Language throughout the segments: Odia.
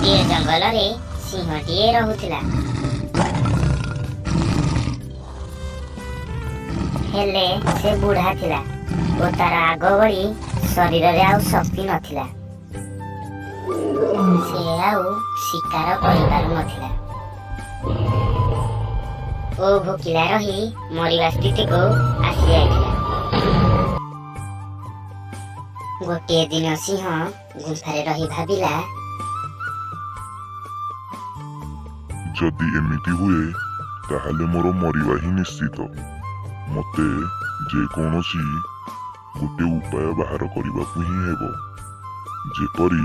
ଗୋଟିଏ ଜଙ୍ଗଲରେ ସିଂହଟିଏ ରହୁଥିଲା। ହେଲେ ସେ ବୁଢା ଥିଲା ଓ ତାର ଆଗ ଭଳି ଶରୀରରେ ଆଉ ଶକ୍ତି ନଥିଲା। ସେ ଆଉ ଶିକାର କରିପାରୁ ନଥିଲା ଓ ଭୋକିଲା ରହି ମରିବା ସ୍ଥିତିକୁ ଆସି ଯାଇଥିଲା। ଗୋଟିଏ ଦିନ ସିଂହ ଗୁମ୍ଫାରେ ରହି ଭାବିଲା, ଯଦି ଏମିତି ହୁଏ ତାହେଲେ ମୋର ମରିବା ହିଁ ନିଶ୍ଚିତ। ମୋତେ ଯେକୌଣସି ଗୋଟେ ଉପାୟ ବାହାର କରିବାକୁ ହିଁ ହେବ, ଯେପରି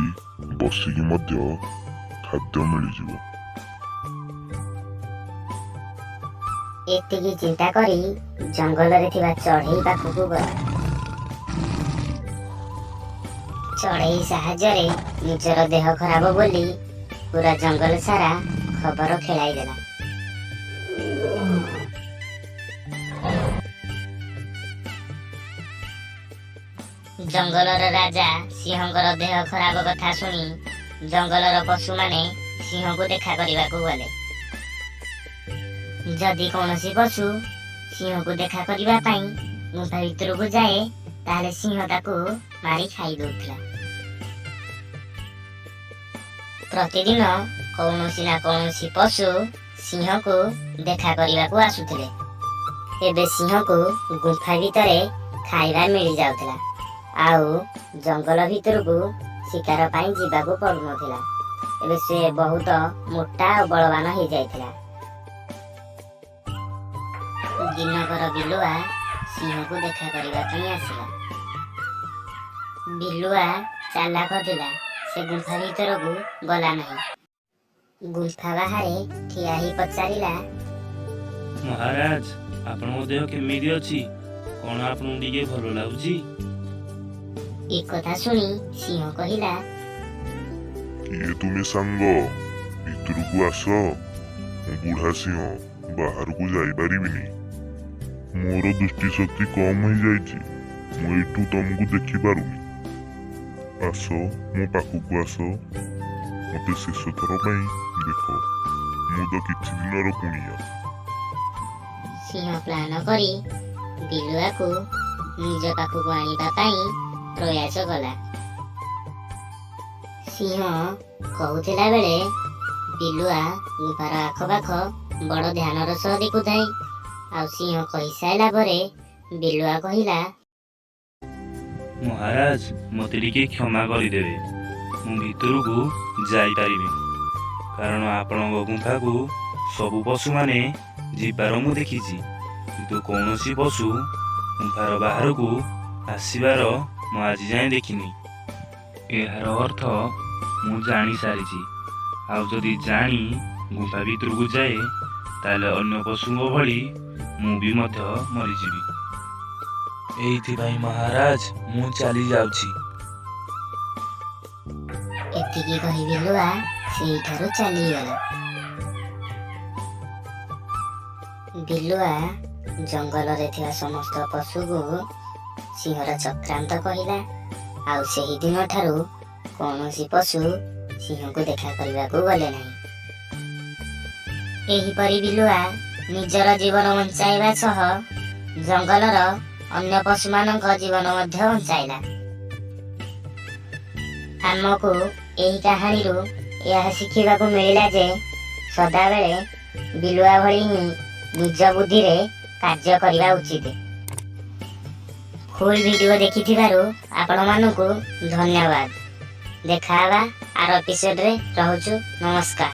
ବସିକି ମଧ୍ୟ ଖାଦ୍ୟ ମିଳିଯିବ। ଏତିକି ଚିନ୍ତା କରି ଜଙ୍ଗଲରେ ଥିବା ଚଢ଼େଇ ପାଖକୁ ଗଲା। ଚଢ଼େଇ ସାହାଯ୍ୟରେ ନିଜର ଦେହ ଖରାପ ବୋଲି ପୁରା ଜଙ୍ଗଲ ସାରା ଖବର ଖେଳାଇଦେଲା। ଜଙ୍ଗଲର ରାଜା ସିଂହଙ୍କର ଦେହ ଖରାପ କଥା ଶୁଣି ଜଙ୍ଗଲର ପଶୁମାନେ ସିଂହକୁ ଦେଖା କରିବାକୁ ଗଲେ। ଯଦି କୌଣସି ପଶୁ ସିଂହକୁ ଦେଖା କରିବା ପାଇଁ ଗୁମ୍ଫା ଭିତରକୁ ଯାଏ ତାହେଲେ ସିଂହ ତାକୁ ମାରି ଖାଇ ଦଉଥିଲା। ପ୍ରତିଦିନ କୌଣସି ନା କୌଣସି ପଶୁ ସିଂହକୁ ଦେଖା କରିବାକୁ ଆସୁଥିଲେ। ଏବେ ସିଂହକୁ ଗୁମ୍ଫା ଭିତରେ ଖାଇବା ମିଳିଯାଉଥିଲା ଆଉ ଜଙ୍ଗଲ ଭିତରକୁ ଶିକାର ପାଇଁ ଯିବାକୁ ପଡୁନଥିଲା। ଏବେ ସେ ବହୁତ ମୋଟା ଓ ବଳବାନ ହେଇଯାଇଥିଲା। ଦିନକର ବିଲୁଆ ସିଂହକୁ ଦେଖା କରିବା ପାଇଁ ଆସିଲା। ବିଲୁଆ ଚାଲାକ ଥିଲା, ସେ ଗୁମ୍ଫା ଭିତରକୁ ଗଲା ନାହିଁ। ଗୁମ୍ଫା ବାହାରେ ଠିଆ ହେଇ ପଚାରିଲା, ମହାରାଜ, ଆପଣଙ୍କ ଦେହ କେମିତି ଅଛି? କଣ ଆପଣଙ୍କୁ ଟିକେ ଭଲ ଲାଗୁଛି? ଏ କଥା ଶୁଣି ସିଂହ କହିଲା, କିଏ ତୁମେ ସାଙ୍ଗ? ଭିତରକୁ ଆସ। ମୁଁ ବୁଢା ସିଂହ, ବାହାରକୁ ଯାଇପାରିବିନି। ମୋର ଦୃଷ୍ଟି ଶକ୍ତି କମ ହେଇଯାଇଛି, ମୁଁ ଏଠୁ ତମକୁ ଦେଖିପାରୁନି। ଆସ, ମୋ ପାଖକୁ ଆସ, ମତେ ଶେଷ ଥର ପାଇଁ ଦେଖ। ମୁଁ ତ କିଛି ଦିନର କୁଣିଆ। ସିଂହ ପ୍ଲାନ କରି ବିଲୁଆକୁ ନିଜ ପାଖକୁ ଆଣିବା ପାଇଁ ପ୍ରୟାସ କଲା। ସିଂହ କହୁଥିଲା ବେଳେ ବିଲୁଆ ଗୁମ୍ଫାର ଆଖପାଖ ବଡ଼ ଧ୍ୟାନର ସହ ଦେଖୁଥାଏ। ଆଉ ସିଂହ କହିସାରିଲା ପରେ ବିଲୁଆ କହିଲା, ମହାରାଜ, ମୋତେ ଟିକେ କ୍ଷମା କରିଦେବେ। ମୁଁ ଭିତରକୁ ଯାଇପାରିବି, କାରଣ ଆପଣଙ୍କ ଗୁମ୍ଫାକୁ ସବୁ ପଶୁମାନେ ଯିବାର ମୁଁ ଦେଖିଛି, କିନ୍ତୁ କୌଣସି ପଶୁ ଗୁମ୍ଫାର ବାହାରକୁ ଆସିବାର ମୁଁ ଆଜି ଯାଏଁ ଦେଖିନି। ଏହାର ଅର୍ଥ ମୁଁ ଜାଣିସାରିଛି, ଆଉ ଯଦି ଜାଣି ଗୁମ୍ଫା ଭିତରକୁ ଯାଏ ତାହେଲେ ଅନ୍ୟ ପଶୁଙ୍କ ଭଳି ମୁଁ ବି ମଧ୍ୟ ମରିଯିବି। ଏଇଥିପାଇଁ ମହାରାଜ ମୁଁ ଚାଲି ଯାଉଛି। ଏତିକି କହି ବିଲୁଆ ସେଇଠାରୁ ଚାଲିଗଲା। ବିଲୁଆ ଜଙ୍ଗଲରେ ଥିବା ସମସ୍ତ ପଶୁକୁ ସିଂହର ଚକ୍ରାନ୍ତ କହିଲା। ଆଉ ସେହି ଦିନଠାରୁ କୌଣସି ପଶୁ ସିଂହକୁ ଦେଖା କରିବାକୁ ଗଲେ ନାହିଁ। ଏହିପରି ବିଲୁଆ ନିଜର ଜୀବନ ବଞ୍ଚାଇବା ସହ ଜଙ୍ଗଲର ଅନ୍ୟ ପଶୁମାନଙ୍କ ଜୀବନ ମଧ୍ୟ ବଞ୍ଚାଇଲା। ଆମକୁ ଏହି କାହାଣୀରୁ ଏହା ଶିଖିବାକୁ ମିଳିଲା ଯେ ସଦାବେଳେ ବିଲୁଆ ଭଳି ହିଁ ନିଜ ବୁଦ୍ଧିରେ କାର୍ଯ୍ୟ କରିବା ଉଚିତ। ଫୁଲ୍ ଭିଡିଓ ଦେଖିଥିବାରୁ ଆପଣମାନଙ୍କୁ ଧନ୍ୟବାଦ। ଦେଖା ହେବା ଆର ଏପିସୋଡରେ। ରହୁଛୁ, ନମସ୍କାର।